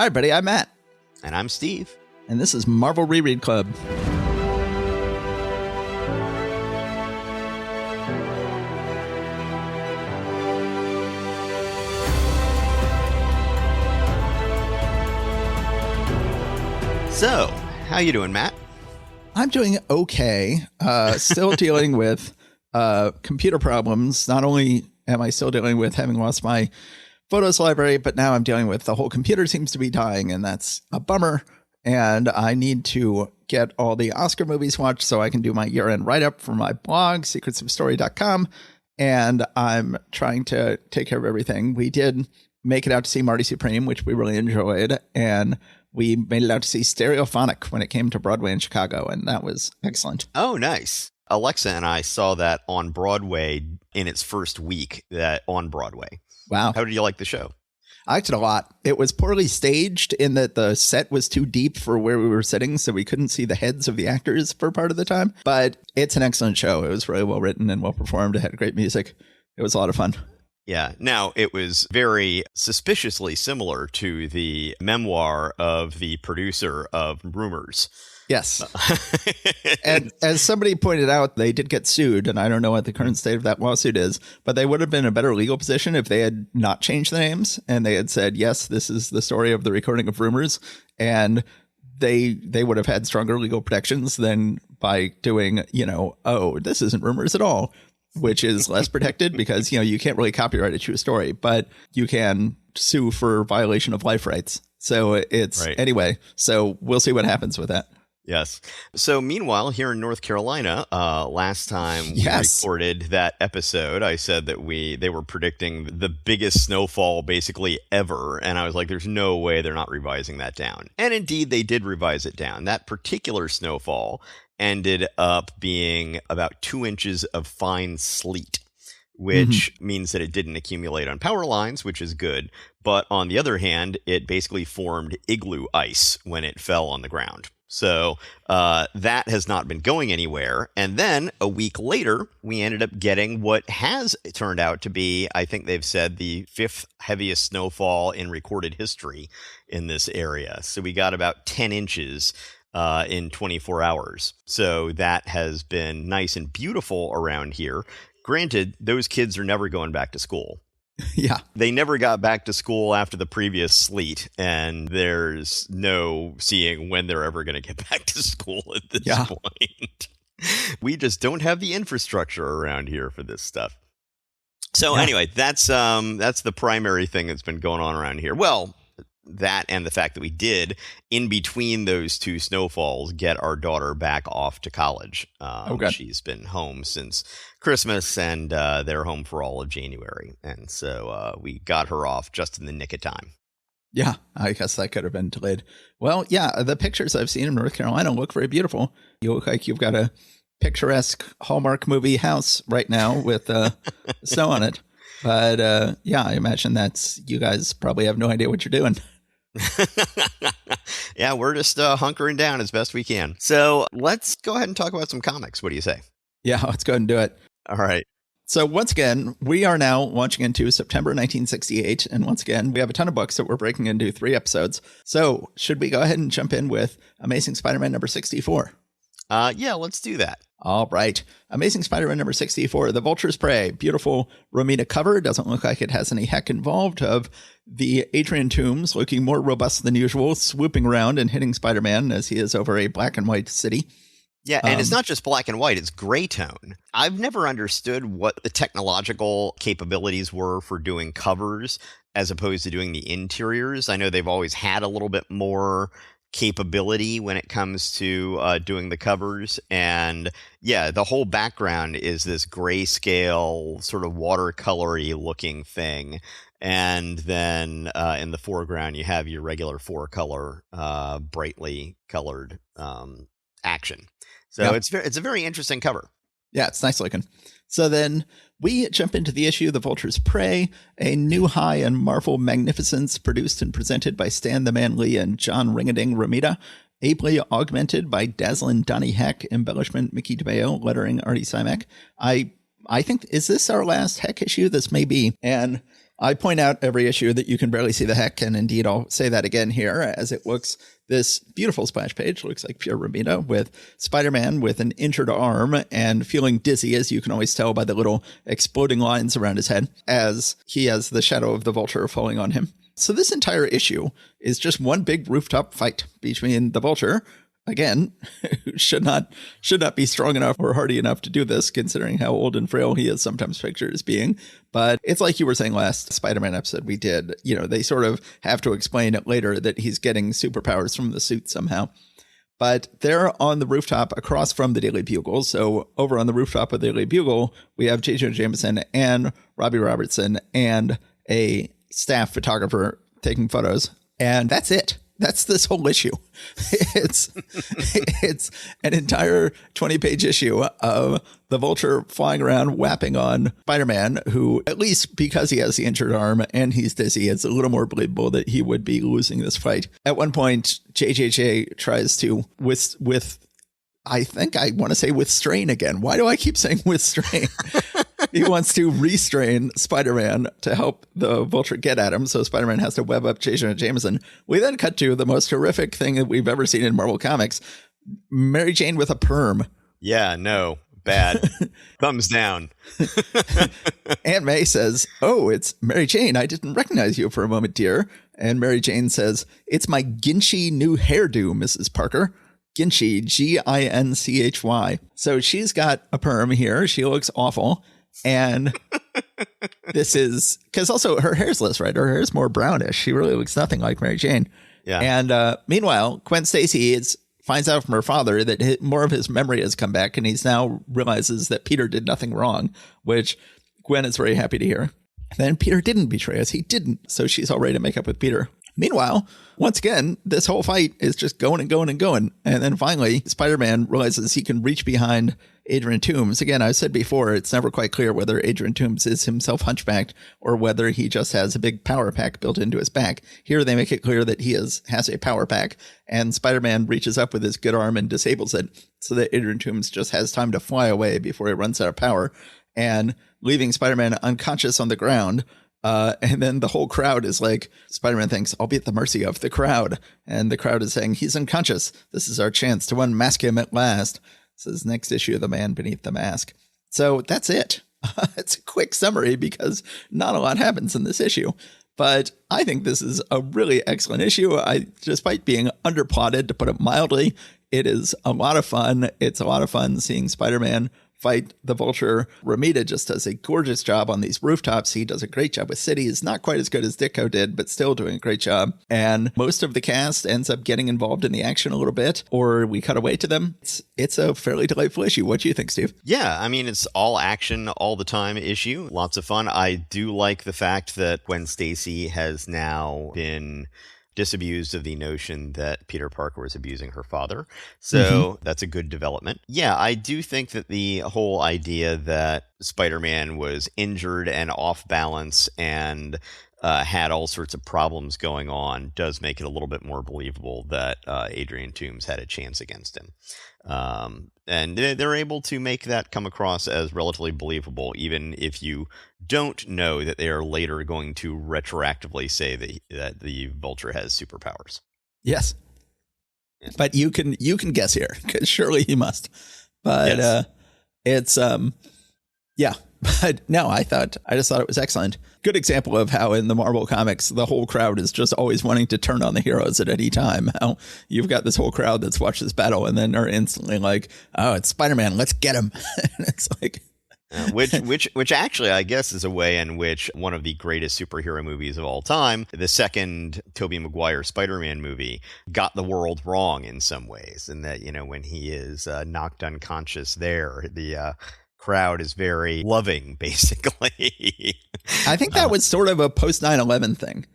Hi, everybody. I'm Matt. And I'm Steve. And this is Marvel Reread Club. So, how you doing, Matt? I'm doing okay. Still dealing with computer problems. Not only am I still dealing with having lost my photos library, but now I'm dealing with the whole computer seems to be dying, and that's a bummer. And I need to get all the Oscar movies watched so I can do my year-end write-up for my blog, secretsofstory.com. And I'm trying to take care of everything. We did make it out to see Marty Supreme, which we really enjoyed. And we made it out to see Stereophonic when it came to Broadway in Chicago, and that was excellent. Oh, nice. Alexa and I saw that on Broadway in its first week on Broadway. Wow. How did you like the show? I liked it a lot. It was poorly staged in that the set was too deep for where we were sitting, so we couldn't see the heads of the actors for part of the time. But it's an excellent show. It was really well written and well performed. It had great music. It was a lot of fun. Yeah. Now, it was very suspiciously similar to the memoir of the producer of Rumors. Yes. And as somebody pointed out, they did get sued, and I don't know what the current state of that lawsuit is, but they would have been in a better legal position if they had not changed the names and they had said, yes, this is the story of the recording of Rumors, and they would have had stronger legal protections than by doing, oh, this isn't Rumors at all, which is less protected because, you can't really copyright a true story, but you can sue for violation of life rights. So it's right. Anyway, so we'll see what happens with that. Yes. So meanwhile, here in North Carolina, last time we recorded that episode, I said that they were predicting the biggest snowfall basically ever. And I was like, there's no way they're not revising that down. And indeed, they did revise it down. That particular snowfall ended up being about 2 inches of fine sleet, which means that it didn't accumulate on power lines, which is good. But on the other hand, it basically formed igloo ice when it fell on the ground. So that has not been going anywhere. And then a week later, we ended up getting what has turned out to be, I think they've said, the 5th heaviest snowfall in recorded history in this area. So we got about 10 inches in 24 hours. So that has been nice and beautiful around here. Granted, those kids are never going back to school. Yeah. They never got back to school after the previous sleet, and there's no seeing when they're ever going to get back to school at this point. We just don't have the infrastructure around here for this stuff. So anyway, that's the primary thing that's been going on around here. Well, that and the fact that we did, in between those two snowfalls, get our daughter back off to college. She's been home since Christmas, and they're home for all of January. And so we got her off just in the nick of time. Yeah, I guess that could have been delayed. Well, yeah, the pictures I've seen in North Carolina look very beautiful. You look like you've got a picturesque Hallmark movie house right now with snow on it. But I imagine you guys probably have no idea what you're doing. Yeah, we're just hunkering down as best we can. So let's go ahead and talk about some comics. What do you say? Yeah, let's go ahead and do it. All right. So once again, we are now launching into September 1968. And once again, we have a ton of books that we're breaking into 3 episodes. So should we go ahead and jump in with Amazing Spider-Man number 64? Yeah, let's do that. All right. Amazing Spider-Man number 64, The Vulture's Prey. Beautiful Romita cover. Doesn't look like it has any heck involved, of the Adrian Toomes looking more robust than usual, swooping around and hitting Spider-Man as he is over a black and white city. Yeah, and it's not just black and white, it's gray tone. I've never understood what the technological capabilities were for doing covers as opposed to doing the interiors. I know they've always had a little bit more capability when it comes to doing the covers, and the whole background is this grayscale sort of watercolory looking thing, and then in the foreground you have your regular 4-color brightly colored action. So it's a very interesting cover. Yeah, it's nice looking. So then we jump into the issue, The Vulture's Prey, a new high in Marvel magnificence, produced and presented by Stan the Man Lee and John Ringading Romita, ably augmented by dazzling Donnie Heck, embellishment Mickey DeMeo, lettering Artie Simek. I think, is this our last Heck issue? This may be. And I point out every issue that you can barely see the heck, and indeed I'll say that again here, as it looks, this beautiful splash page looks like pure Romita, with Spider-Man with an injured arm and feeling dizzy, as you can always tell by the little exploding lines around his head, as he has the shadow of the Vulture falling on him. So this entire issue is just one big rooftop fight between the Vulture, again, who should not be strong enough or hardy enough to do this, considering how old and frail he is sometimes pictured as being. But it's like you were saying last Spider-Man episode we did, they sort of have to explain it later that he's getting superpowers from the suit somehow. But they're on the rooftop across from the Daily Bugle. So over on the rooftop of the Daily Bugle, we have J. Jonah Jameson and Robbie Robertson and a staff photographer taking photos. And that's it. That's this whole issue. It's an entire 20-page issue of the Vulture flying around, whapping on Spider-Man, who, at least because he has the injured arm and he's dizzy, it's a little more believable that he would be losing this fight. At one point, JJJ tries to, I think I want to say with strain again. Why do I keep saying with strain? He wants to restrain Spider-Man to help the Vulture get at him. So Spider-Man has to web up J. Jonah Jameson. We then cut to the most horrific thing that we've ever seen in Marvel Comics. Mary Jane with a perm. Yeah, no. Bad. Thumbs down. Aunt May says, "Oh, it's Mary Jane. I didn't recognize you for a moment, dear." And Mary Jane says, "It's my Ginchy new hairdo, Mrs. Parker." Ginchy, Ginchy. So she's got a perm here. She looks awful. And this is because also her hair's less, right? Her hair's more brownish. She really looks nothing like Mary Jane. Yeah. And meanwhile, Gwen Stacy finds out from her father that more of his memory has come back, and he's now realizes that Peter did nothing wrong, which Gwen is very happy to hear. Then Peter didn't betray us. He didn't. So she's all ready to make up with Peter. Meanwhile, once again, this whole fight is just going and going and going. And then finally, Spider-Man realizes he can reach behind Adrian Toomes. Again, I said before, it's never quite clear whether Adrian Toomes is himself hunchbacked or whether he just has a big power pack built into his back. Here, they make it clear that he has a power pack, and Spider-Man reaches up with his good arm and disables it so that Adrian Toomes just has time to fly away before he runs out of power, and leaving Spider-Man unconscious on the ground. And then the whole crowd is like, Spider-Man thinks, I'll be at the mercy of the crowd. And the crowd is saying, he's unconscious. This is our chance to unmask him at last. This is next issue of The Man Beneath the Mask. So that's it. It's a quick summary because not a lot happens in this issue. But I think this is a really excellent issue. Despite being underplotted, to put it mildly, it is a lot of fun. It's a lot of fun seeing Spider-Man fight the Vulture. Romita just does a gorgeous job on these rooftops. He does a great job with cities. Not quite as good as Ditko did, but still doing a great job. And most of the cast ends up getting involved in the action a little bit, or we cut away to them. It's a fairly delightful issue. What do you think, Steve? Yeah, I mean, it's all action all the time issue. Lots of fun. I do like the fact that Gwen Stacy has now been disabused of the notion that Peter Parker was abusing her father. So that's a good development. Yeah, I do think that the whole idea that Spider-Man was injured and off balance and had all sorts of problems going on does make it a little bit more believable that Adrian Toomes had a chance against him. And they're able to make that come across as relatively believable, even if you don't know that they are later going to retroactively say that the Vulture has superpowers. Yes. Yeah. But you can guess here, because surely he must. But yes. It's yeah. But no, I just thought it was excellent. Good example of how in the Marvel comics, the whole crowd is just always wanting to turn on the heroes at any time. How you've got this whole crowd that's watched this battle and then are instantly like, oh, it's Spider-Man, let's get him. And it's like, which actually, I guess, is a way in which one of the greatest superhero movies of all time, the second Tobey Maguire Spider-Man movie, got the world wrong in some ways. And that, when he is knocked unconscious there, the crowd is very loving, basically. I think that was sort of a post 9/11 thing.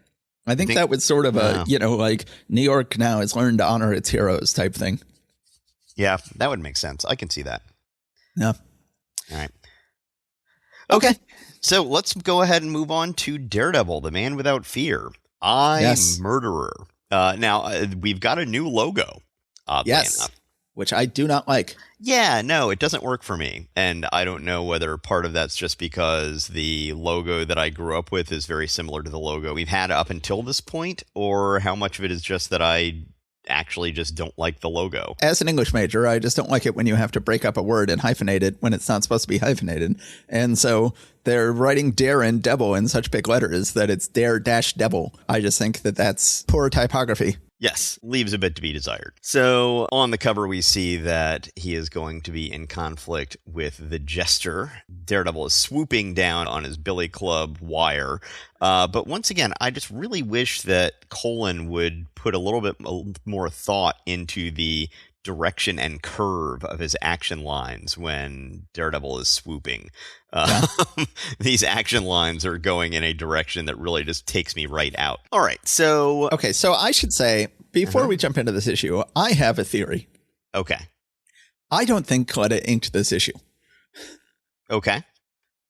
I think that was sort of a, like New York now has learned to honor its heroes type thing. Yeah, that would make sense. I can see that. Yeah. All right. Okay. So let's go ahead and move on to Daredevil, the Man Without Fear. Murderer. Now, we've got a new logo, oddly enough. which I do not like. Yeah, no, it doesn't work for me. And I don't know whether part of that's just because the logo that I grew up with is very similar to the logo we've had up until this point, or how much of it is just that I actually just don't like the logo. As an English major, I just don't like it when you have to break up a word and hyphenate it when it's not supposed to be hyphenated. And so they're writing dare and devil in such big letters that it's dare-devil. I just think that that's poor typography. Yes, leaves a bit to be desired. So on the cover, we see that he is going to be in conflict with the Jester. Daredevil is swooping down on his billy club wire. But once again, I just really wish that Colin would put a little bit more thought into the direction and curve of his action lines when Daredevil is swooping. These action lines are going in a direction that really just takes me right out. All right, so... Okay, so I should say, before we jump into this issue, I have a theory. Okay. I don't think Coletta inked this issue. Okay.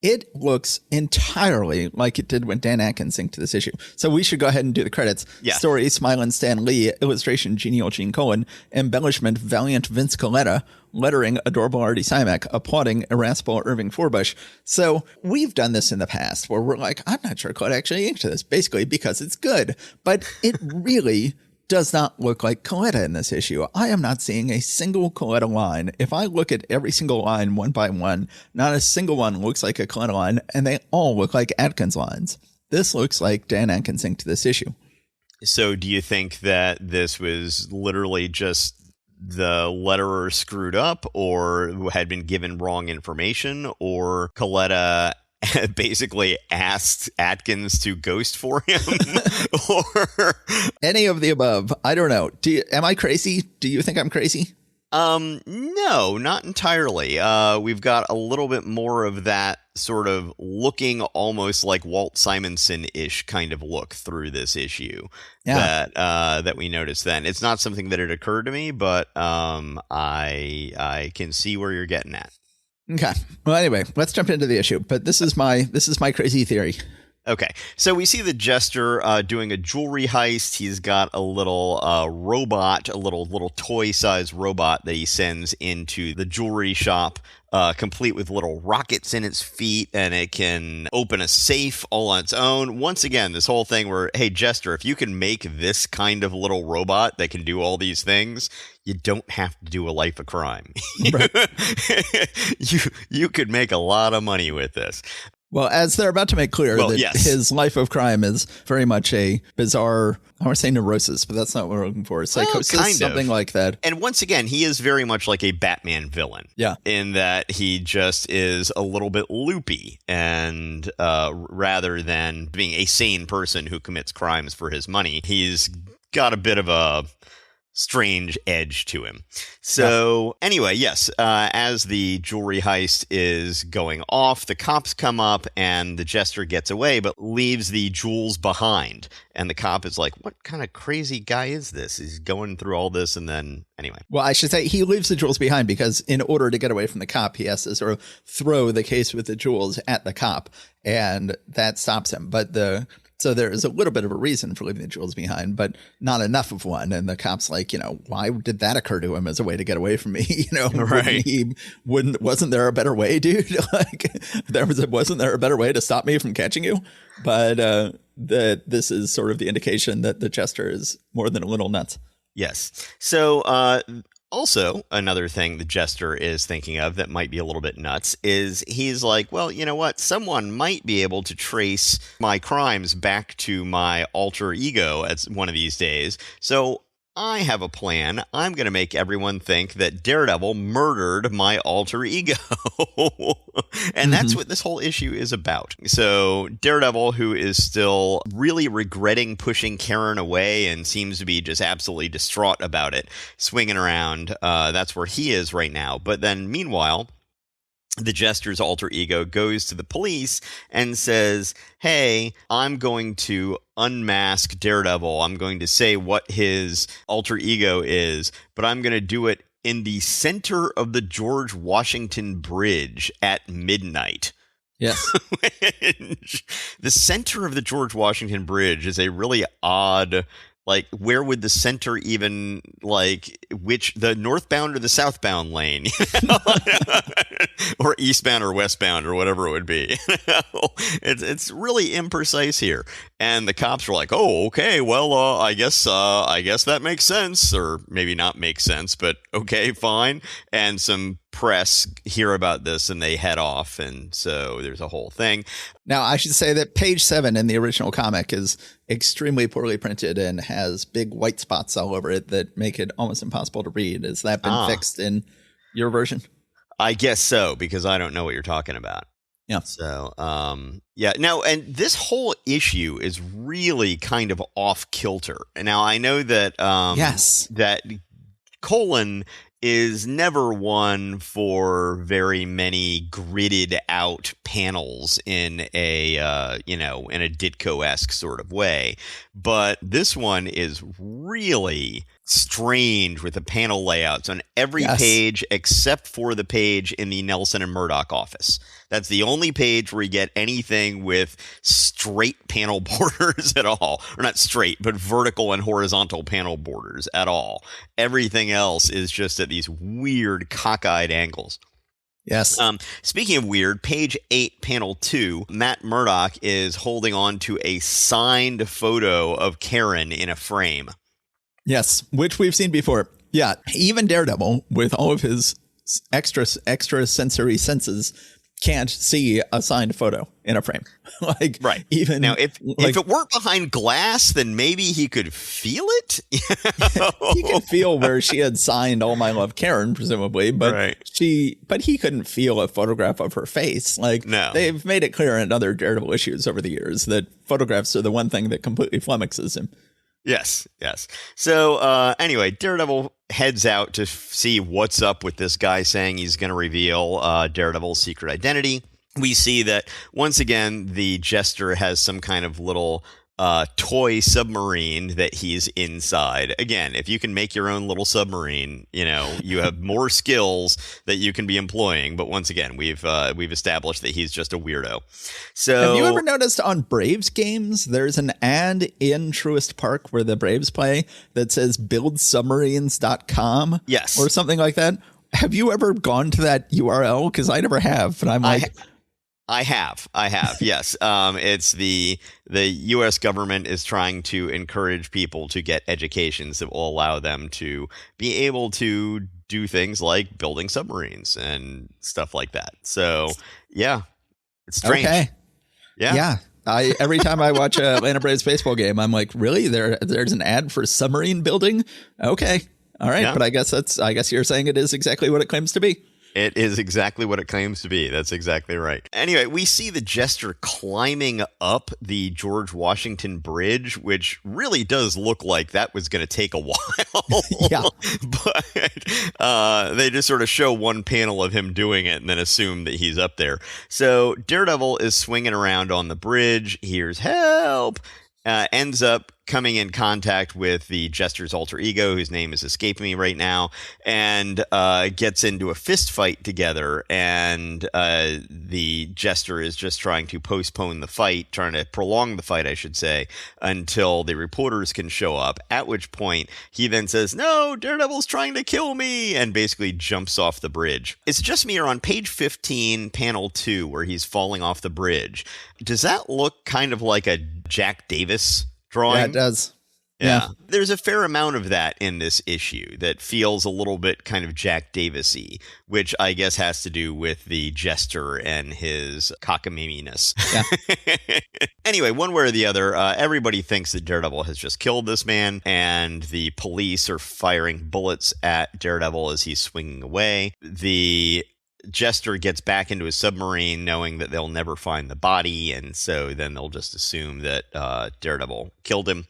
It looks entirely like it did when Dan Atkins inked this issue. So we should go ahead and do the credits. Yeah. Story, Smilin' Stan Lee. Illustration, Genial Gene Cohen. Embellishment, Valiant Vince Coletta. Lettering, Adorable Artie Simek. Applauding, Irascible Irving Forbush. So we've done this in the past where we're like, I'm not sure Coletta actually inked this, basically because it's good. But it really does not look like Coletta in this issue. I am not seeing a single Coletta line. If I look at every single line one by one, not a single one looks like a Coletta line, and they all look like Atkins lines. This looks like Dan Atkins inked this issue. So do you think that this was literally just the letterer screwed up or had been given wrong information, or Coletta basically asked Atkins to ghost for him? Or any of the above? I don't know. Am I crazy? Do you think I'm crazy? No, not entirely. We've got a little bit more of that sort of looking almost like Walt Simonson-ish kind of look through this issue that we noticed then. It's not something that had occurred to me, but I can see where you're getting at. Okay. Well, anyway, let's jump into the issue. But this is my crazy theory. Okay, so we see the Jester doing a jewelry heist. He's got a little robot, a little toy-sized robot that he sends into the jewelry shop, complete with little rockets in its feet, and it can open a safe all on its own. Once again, this whole thing where, hey, Jester, if you can make this kind of little robot that can do all these things, you don't have to do a life of crime. You could make a lot of money with this. Well, as they're about to make clear that his life of crime is very much a bizarre, I want to say neurosis, but that's not what we're looking for. Psychosis, something like that. And once again, he is very much like a Batman villain. Yeah. In that he just is a little bit loopy, and rather than being a sane person who commits crimes for his money, he's got a bit of a strange edge to him. So anyway, yes, as the jewelry heist is going off, the cops come up and the Jester gets away but leaves the jewels behind. And the cop is like, what kind of crazy guy is this? He's going through all this, and then anyway. Well, I should say he leaves the jewels behind because in order to get away from the cop, he has to sort of throw the case with the jewels at the cop, and that stops him. But so there is a little bit of a reason for leaving the jewels behind, but not enough of one. And the cop's like, why did that occur to him as a way to get away from me? Right. Wasn't there a better way, dude? Wasn't there a better way to stop me from catching you? But this is sort of the indication that the Jester is more than a little nuts. Yes. So, also, another thing the Jester is thinking of that might be a little bit nuts is he's like, well, you know what? Someone might be able to trace my crimes back to my alter ego at one of these days. So I have a plan. I'm going to make everyone think that Daredevil murdered my alter ego. And that's what this whole issue is about. So Daredevil, who is still really regretting pushing Karen away and seems to be just absolutely distraught about it, swinging around. That's where he is right now. But then meanwhile, the Jester's alter ego goes to the police and says, hey, I'm going to unmask Daredevil. I'm going to say what his alter ego is, but I'm going to do it in the center of the George Washington Bridge at midnight. Yes. The center of the George Washington Bridge is a really odd Like, where would the center even, like, which, the northbound or the southbound lane? Or eastbound or westbound or whatever it would be. It's really imprecise here. And the cops were like, oh, okay, well, I guess that makes sense. Or maybe not make sense, but okay, fine. And some press hear about this and they head off. And so there's a whole thing. Now, I should say that page 7 in the original comic is extremely poorly printed and has big white spots all over it that make it almost impossible to read. Has that been fixed in your version? I guess so, because I don't know what you're talking about. Yeah. So, yeah. Now, and this whole issue is really kind of off kilter. Now, I know that yes, that Colin is never one for very many gridded out panels in a in a Ditko-esque sort of way, but this one is really strange with the panel layouts on every page except for the page in the Nelson and Murdoch office. That's the only page where you get anything with straight panel borders at all. Or not straight, but vertical and horizontal panel borders at all. Everything else is just at these weird cockeyed angles. Yes. Speaking of weird, page 8, panel 2, Matt Murdock is holding on to a signed photo of Karen in a frame. Yes, which we've seen before. Yeah, even Daredevil, with all of his extra sensory senses, can't see a signed photo in a frame. Like, right. Even now, if it weren't behind glass, then maybe he could feel it. He could feel where she had signed "All My Love, Karen," presumably, but he couldn't feel a photograph of her face. Like, no. They've made it clear in other Daredevil issues over the years that photographs are the one thing that completely flummoxes him. Yes. So anyway, Daredevil heads out to see what's up with this guy saying he's going to reveal Daredevil's secret identity. We see that, once again, the Jester has some kind of little toy submarine that he's inside. Again, if you can make your own little submarine, you have more skills that you can be employing. But once again, we've established that he's just a weirdo. So, have you ever noticed on Braves games, there's an ad in Truist Park where the Braves play that says buildsubmarines.com? Yes. Or something like that. Have you ever gone to that URL? Because I never have, but I'm like... I have. Yes. It's the U.S. government is trying to encourage people to get educations that will allow them to be able to do things like building submarines and stuff like that. So, yeah, it's strange. Okay. Yeah. Every time I watch a Atlanta Braves baseball game, I'm like, really? There's an ad for submarine building? Okay. All right. Yeah. But I guess you're saying it is exactly what it claims to be. It is exactly what it claims to be. That's exactly right. Anyway, we see the Jester climbing up the George Washington Bridge, which really does look like that was going to take a while. Yeah. But they just sort of show one panel of him doing it and then assume that he's up there. So Daredevil is swinging around on the bridge, hears help, ends up coming in contact with the Jester's alter ego, whose name is escaping me right now, and gets into a fist fight together. And the Jester is just trying to postpone the fight, trying to prolong the fight, I should say, until the reporters can show up, at which point he then says, "No, Daredevil's trying to kill me," and basically jumps off the bridge. It's just me here on page 15, panel 2, where he's falling off the bridge. Does that look kind of like a Jack Davis drawing? Yeah, it does. Yeah. There's a fair amount of that in this issue that feels a little bit kind of Jack Davis-y, which I guess has to do with the Jester and his cockamamie-ness. Yeah. Anyway, one way or the other, everybody thinks that Daredevil has just killed this man, and the police are firing bullets at Daredevil as he's swinging away. The Jester gets back into his submarine knowing that they'll never find the body, and so then they'll just assume that Daredevil killed him.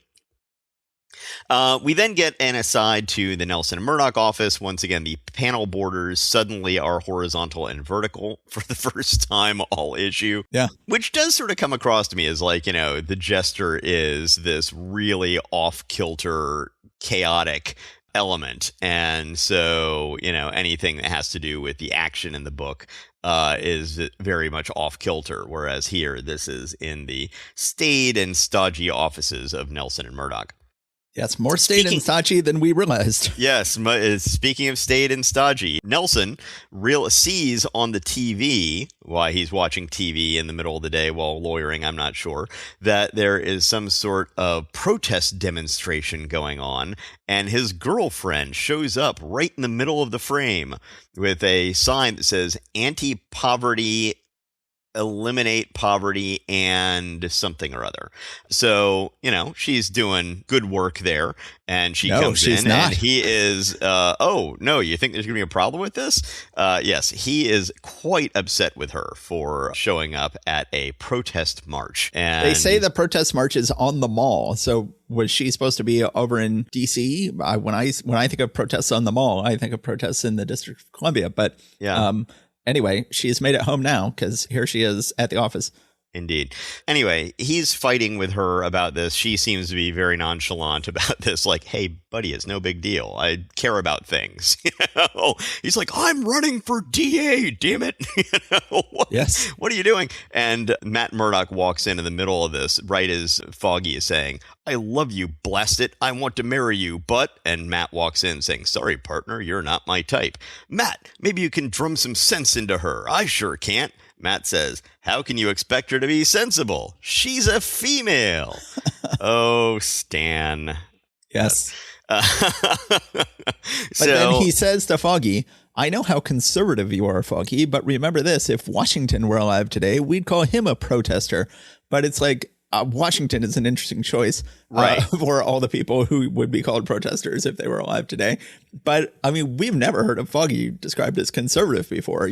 We then get an aside to the Nelson and Murdoch office. Once again, the panel borders suddenly are horizontal and vertical for the first time all issue. Yeah. Which does sort of come across to me as like, the Jester is this really off-kilter, chaotic element. And so, anything that has to do with the action in the book is very much off kilter. Whereas here, this is in the staid and stodgy offices of Nelson and Murdoch. Yes, more staid and stodgy than we realized. Yes, speaking of staid and stodgy, Nelson sees on the TV, while he's watching TV in the middle of the day while lawyering, I'm not sure, that there is some sort of protest demonstration going on, and his girlfriend shows up right in the middle of the frame with a sign that says anti-poverty, eliminate poverty, and something or other. So, she's doing good work there, and she comes in and he is, oh, no, you think there's going to be a problem with this? Yes, he is quite upset with her for showing up at a protest march. And they say the protest march is on the mall. So was she supposed to be over in D.C.? When I think of protests on the mall, I think of protests in the District of Columbia. But yeah. Anyway, she's made it home now because here she is at the office. Indeed. Anyway, he's fighting with her about this. She seems to be very nonchalant about this. Like, hey, buddy, it's no big deal. I care about things. He's like, I'm running for DA, damn it. Yes. What are you doing? And Matt Murdock walks in the middle of this, right as Foggy is saying, I love you, blast it. I want to marry you, but... And Matt walks in saying, sorry, partner, you're not my type. Matt, maybe you can drum some sense into her. I sure can't. Matt says, how can you expect her to be sensible? She's a female. Oh, Stan. Yes. But then he says to Foggy, I know how conservative you are, Foggy, but remember this, if Washington were alive today, we'd call him a protester. But it's like, Washington is an interesting choice for all the people who would be called protesters if they were alive today. But I mean, we've never heard of Foggy described as conservative before.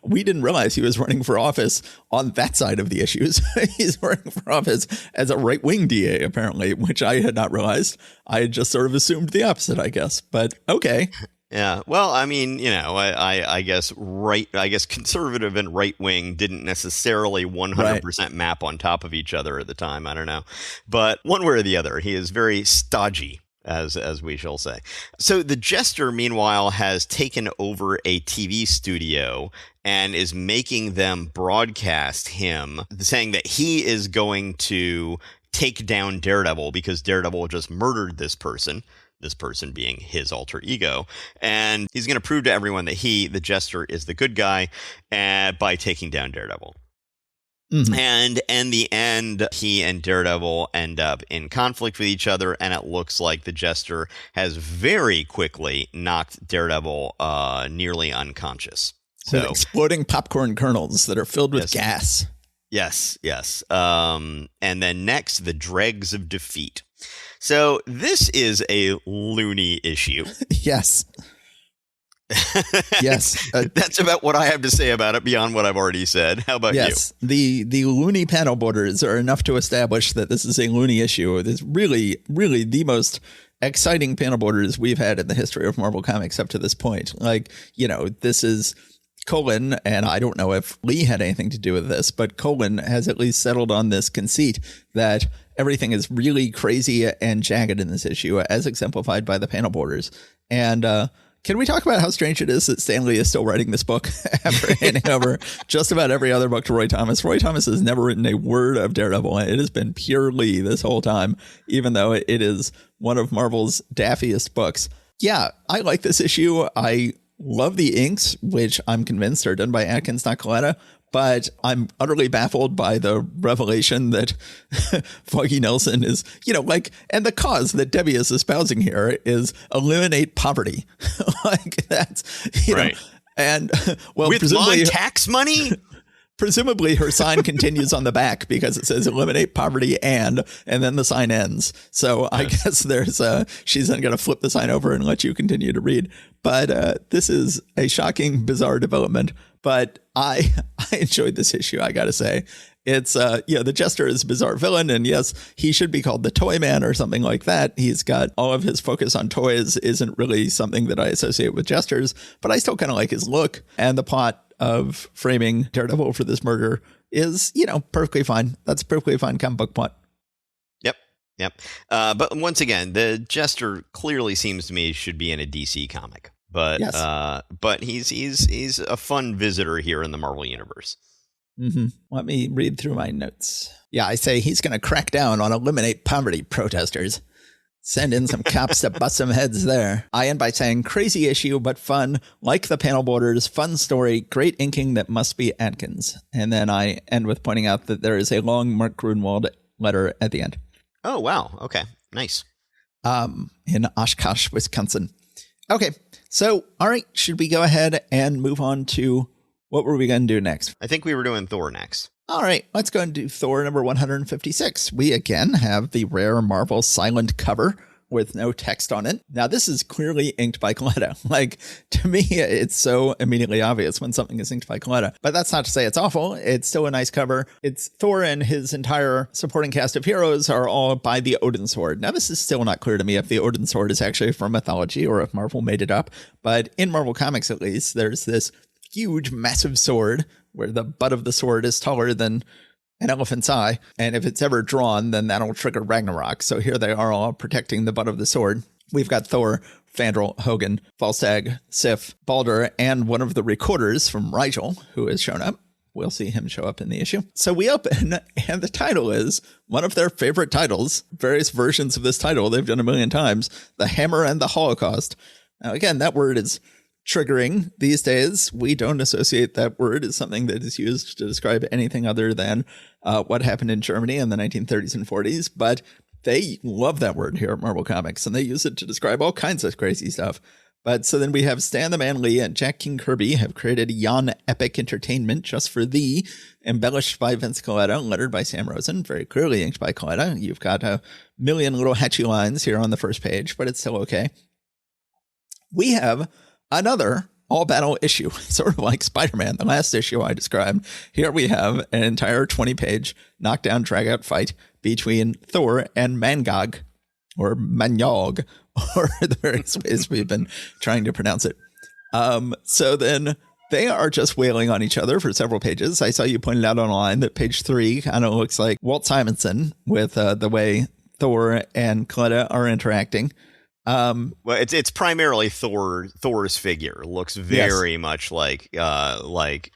We didn't realize he was running for office on that side of the issues. He's running for office as a right wing DA, apparently, which I had not realized. I had just sort of assumed the opposite, I guess. But OK. Yeah, well, I mean, I guess conservative and right wing didn't necessarily 100% map on top of each other at the time. I don't know, but one way or the other, he is very stodgy, as we shall say. So the Jester, meanwhile, has taken over a TV studio and is making them broadcast him, saying that he is going to take down Daredevil because Daredevil just murdered this person being his alter ego. And he's going to prove to everyone that the Jester, is the good guy by taking down Daredevil. Mm-hmm. And in the end, he and Daredevil end up in conflict with each other, and it looks like the Jester has very quickly knocked Daredevil nearly unconscious. So with exploding popcorn kernels that are filled with gas. Yes. And then next, the Dregs of Defeat. So this is a loony issue. Yes. Yes. That's about what I have to say about it beyond what I've already said. How about you? The loony panel borders are enough to establish that this is a loony issue. It's really, really the most exciting panel borders we've had in the history of Marvel Comics up to this point. This is Colin, and I don't know if Lee had anything to do with this, but Colin has at least settled on this conceit that everything is really crazy and jagged in this issue, as exemplified by the panel borders. And can we talk about how strange it is that Stan Lee is still writing this book after handing over just about every other book to Roy Thomas? Roy Thomas has never written a word of Daredevil. It has been pure Lee this whole time, even though it is one of Marvel's daffiest books. Yeah, I like this issue. I love the inks, which I'm convinced are done by Atkins, not Coletta, but I'm utterly baffled by the revelation that Foggy Nelson is, and the cause that Debbie is espousing here is eliminate poverty. That's, right. And with my tax money? Presumably her sign continues on the back because it says eliminate poverty and then the sign ends. So I guess she's then going to flip the sign over and let you continue to read. But this is a shocking, bizarre development. But I enjoyed this issue, I got to say. It's, the Jester is a bizarre villain. And yes, he should be called the Toy Man or something like that. He's got all of his focus on toys isn't really something that I associate with Jesters. But I still kind of like his look, and the plot of framing Daredevil for this murder is, perfectly fine. That's a perfectly fine comic book plot. Yep. But once again, the Jester clearly seems to me should be in a DC comic. But but he's a fun visitor here in the Marvel Universe. Mm-hmm. Let me read through my notes. Yeah, I say he's going to crack down on eliminate poverty protesters. Send in some cops to bust some heads there. I end by saying crazy issue, but fun. Like the panel borders, fun story, great inking that must be Atkins. And then I end with pointing out that there is a long Mark Grunwald letter at the end. Oh, wow. Okay. Nice. In Oshkosh, Wisconsin. Okay. So, all right. Should we go ahead and move on to what were we going to do next? I think we were doing Thor next. All right, let's go and do Thor number 156. We again have the rare Marvel silent cover with no text on it. Now, this is clearly inked by Coletta. Like, to me, it's so immediately obvious when something is inked by Coletta. But that's not to say it's awful. It's still a nice cover. It's Thor and his entire supporting cast of heroes are all by the Odin sword. Now, this is still not clear to me if the Odin sword is actually from mythology or if Marvel made it up. But in Marvel Comics, at least, there's this huge, massive sword where the butt of the sword is taller than an elephant's eye. And if it's ever drawn, then that'll trigger Ragnarok. So here they are all protecting the butt of the sword. We've got Thor, Fandral, Hogan, Volstagg, Sif, Balder, and one of the recorders from Rigel, who has shown up. We'll see him show up in the issue. So we open, and the title is one of their favorite titles, various versions of this title they've done a million times, The Hammer and the Holocaust. Now, again, that word is triggering these days. We don't associate that word as something that is used to describe anything other than what happened in Germany in the 1930s and 40s. But they love that word here at Marvel Comics, and they use it to describe all kinds of crazy stuff. But so then we have Stan the Man Lee and Jack King Kirby have created Yon Epic Entertainment just for thee, embellished by Vince Coletta, lettered by Sam Rosen, very clearly inked by Coletta. You've got a million little hatchy lines here on the first page, but it's still okay. We have another all-battle issue, sort of like Spider-Man, the last issue I described. Here we have an entire 20-page knockdown, drag-out fight between Thor and Mangog, or Manyog, or the various ways we've been trying to pronounce it. So then they are just wailing on each other for several pages. I saw you pointed out online that page 3 kind of looks like Walt Simonson with the way Thor and Coletta are interacting. Well, it's primarily Thor's figure. Looks very much like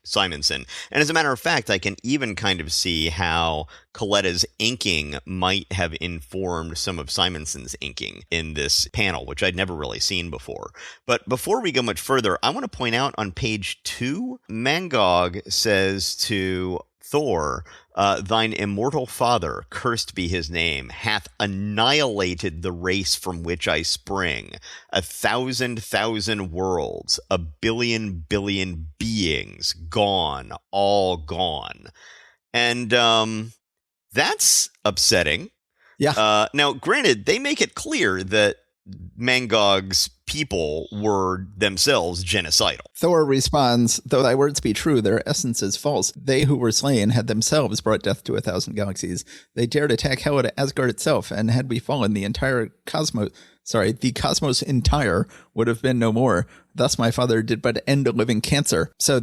Simonson. And as a matter of fact, I can even kind of see how Coletta's inking might have informed some of Simonson's inking in this panel, which I'd never really seen before. But before we go much further, I want to point out on page 2, Mangog says to Thor, thine immortal father, cursed be his name, hath annihilated the race from which I spring. 1,000,000 worlds, 1,000,000,000,000 beings, gone, all gone. And that's upsetting. Yeah. Now, granted, they make it clear that Mangog's people were themselves genocidal. Thor responds, though thy words be true, their essence is false. They who were slain had themselves brought death to 1,000 galaxies. They dared attack hell at Asgard itself, and had we fallen, the cosmos entire would have been no more. Thus my father did but end a living cancer. So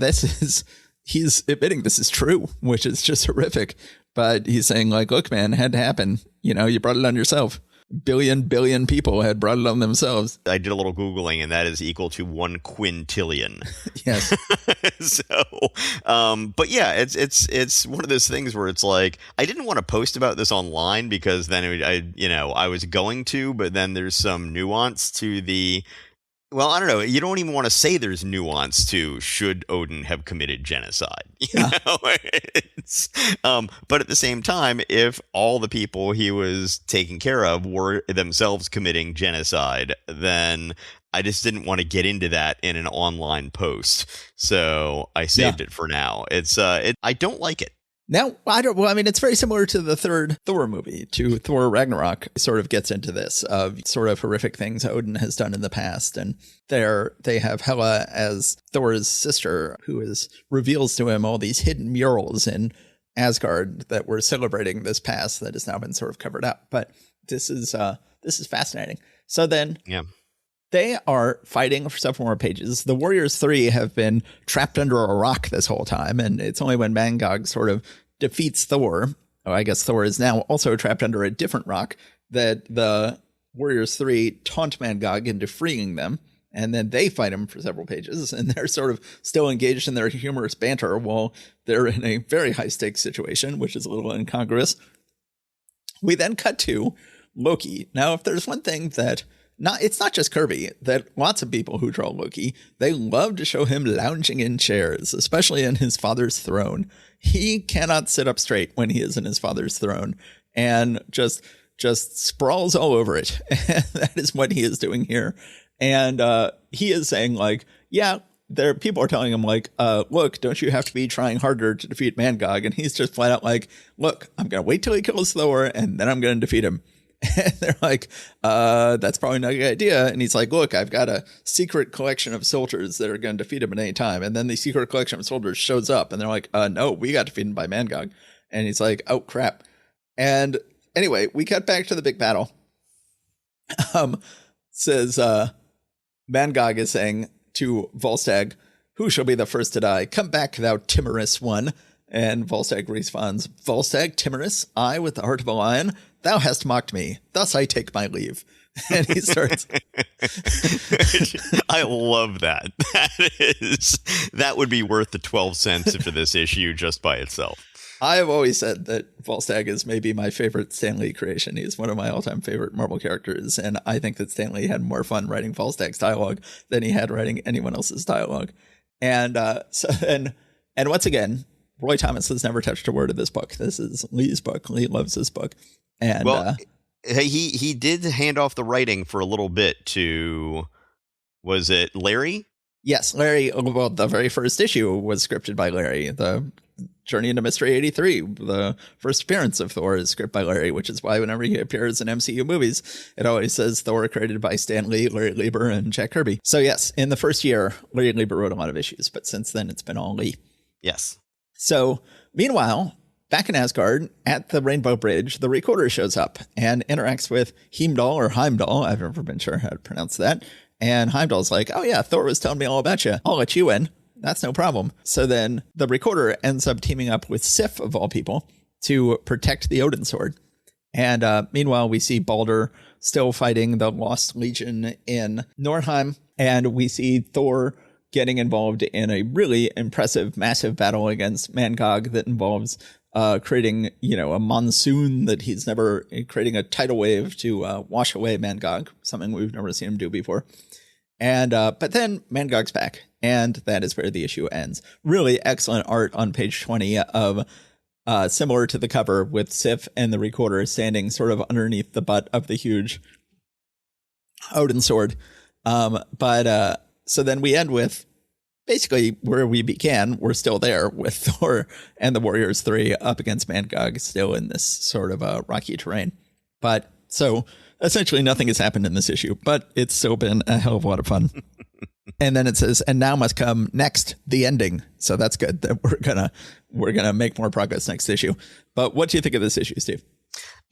he's admitting this is true, which is just horrific. But he's saying, like, look, man, it had to happen. You know, you brought it on yourself. Billion people had brought it on themselves. I did a little Googling, and that is equal to 1 quintillion. Yes. But yeah, it's one of those things where it's like, I didn't want to post about this online because then I was going to, but then there's some nuance to the. Well, I don't know. You don't even want to say there's nuance to should Odin have committed genocide. You know? But at the same time, if all the people he was taking care of were themselves committing genocide, then I just didn't want to get into that in an online post. So I saved it for now. I don't like it. Now, it's very similar to the third Thor movie, to Thor Ragnarok. Sort of gets into this of sort of horrific things Odin has done in the past. And they have Hela as Thor's sister, who reveals to him all these hidden murals in Asgard that were celebrating this past that has now been sort of covered up. But this is fascinating. So then they are fighting for several more pages. The Warriors 3 have been trapped under a rock this whole time, and it's only when Mangog sort of defeats Thor, I guess Thor is now also trapped under a different rock, that the Warriors 3 taunt Mangog into freeing them, and then they fight him for several pages, and they're sort of still engaged in their humorous banter while they're in a very high-stakes situation, which is a little incongruous. We then cut to Loki. Now, if there's one thing that it's not just Kirby, that lots of people who draw Loki, they love to show him lounging in chairs, especially in his father's throne. He cannot sit up straight when he is in his father's throne and just sprawls all over it. And that is what he is doing here. And he is saying, like, yeah, people are telling him, like, look, don't you have to be trying harder to defeat Mangog? And he's just flat out like, look, I'm going to wait till he kills Thor and then I'm going to defeat him. And they're like, that's probably not a good idea. And he's like, look, I've got a secret collection of soldiers that are going to defeat him at any time. And then the secret collection of soldiers shows up and they're like, no, we got defeated by Mangog. And he's like, oh, crap. And anyway, we cut back to the big battle. Says Mangog is saying to Volstagg, who shall be the first to die? Come back, thou timorous one. And Volstagg responds, Volstagg, timorous, I with the heart of a lion, thou hast mocked me. Thus I take my leave. And he starts. I love that. That would be worth the 12 cents for this issue just by itself. I have always said that Volstagg is maybe my favorite Stan Lee creation. He's one of my all-time favorite Marvel characters, and I think that Stan Lee had more fun writing Volstagg's dialogue than he had writing anyone else's dialogue. And and once again, Roy Thomas has never touched a word of this book. This is Lee's book. Lee loves this book. And he did hand off the writing for a little bit to, was it Larry? Yes, Larry. Well, the very first issue was scripted by Larry. The Journey into Mystery 83, the first appearance of Thor, is scripted by Larry, which is why whenever he appears in MCU movies, it always says Thor created by Stan Lee, Larry Lieber, and Jack Kirby. So yes, in the first year, Larry Lieber wrote a lot of issues, but since then it's been all Lee. Yes. So meanwhile, back in Asgard, at the Rainbow Bridge, the Recorder shows up and interacts with Heimdall or Heimdall. I've never been sure how to pronounce that. And Heimdall's like, oh yeah, Thor was telling me all about you. I'll let you in. That's no problem. So then the Recorder ends up teaming up with Sif, of all people, to protect the Odin Sword. And meanwhile, we see Balder still fighting the Lost Legion in Nordheim. And we see Thor getting involved in a really impressive, massive battle against Mangog that involves creating, a monsoon that he's never, creating a tidal wave to wash away Mangog, something we've never seen him do before. And but then Mangog's back, and that is where the issue ends. Really excellent art on page 20 of similar to the cover, with Sif and the Recorder standing sort of underneath the butt of the huge Odin sword. So then we end with basically where we began. We're still there with Thor and the Warriors 3 up against Mangog, still in this sort of rocky terrain. But so essentially nothing has happened in this issue, but it's still been a hell of a lot of fun. And then it says, and now must come next, the ending. So that's good that we're gonna make more progress next issue. But what do you think of this issue, Steve?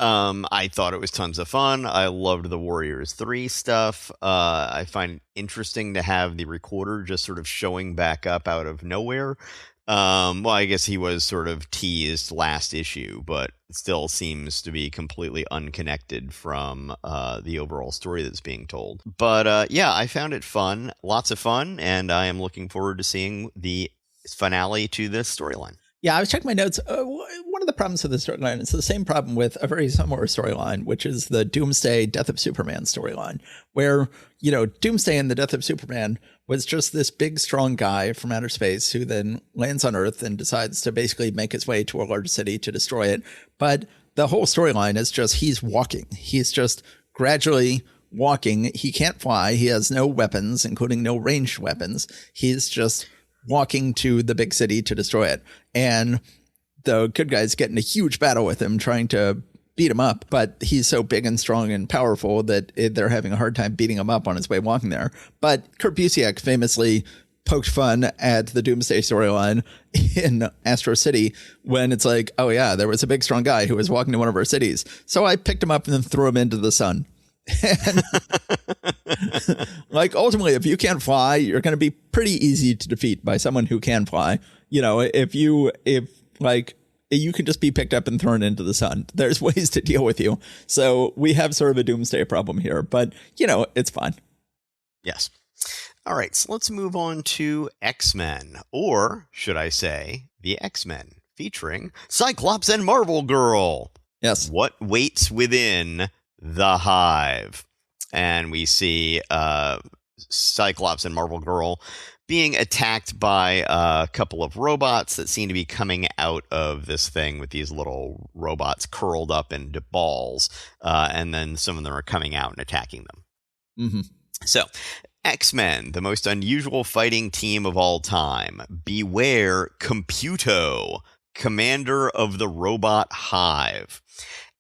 I thought it was tons of fun. I loved the Warriors 3 stuff. I find it interesting to have the Recorder just sort of showing back up out of nowhere. Well, I guess he was sort of teased last issue, but it still seems to be completely unconnected from the overall story that's being told. But yeah, I found it fun, lots of fun, and I am looking forward to seeing the finale to this storyline. Yeah, I was checking my notes. One of the problems with the storyline is the same problem with a very similar storyline, which is the Doomsday Death of Superman storyline, where, Doomsday in the Death of Superman was just this big, strong guy from outer space who then lands on Earth and decides to basically make his way to a large city to destroy it. But the whole storyline is just he's walking. He's just gradually walking. He can't fly. He has no weapons, including no ranged weapons. He's just walking to the big city to destroy it. And the good guys get in a huge battle with him, trying to beat him up. But he's so big and strong and powerful that they're having a hard time beating him up on his way walking there. But Kurt Busiek famously poked fun at the Doomsday storyline in Astro City when it's like, oh yeah, there was a big strong guy who was walking to one of our cities. So I picked him up and then threw him into the sun. And ultimately, if you can't fly, you're going to be pretty easy to defeat by someone who can fly. If you can just be picked up and thrown into the sun. There's ways to deal with you. So we have sort of a Doomsday problem here, but it's fine. Yes. All right. So let's move on to X-Men, or should I say the X-Men, featuring Cyclops and Marvel Girl. Yes. What waits within the Hive. And we see Cyclops and Marvel Girl being attacked by a couple of robots that seem to be coming out of this thing with these little robots curled up into balls. And then some of them are coming out and attacking them. Mm-hmm. So, X-Men, the most unusual fighting team of all time. Beware Computo, commander of the robot Hive.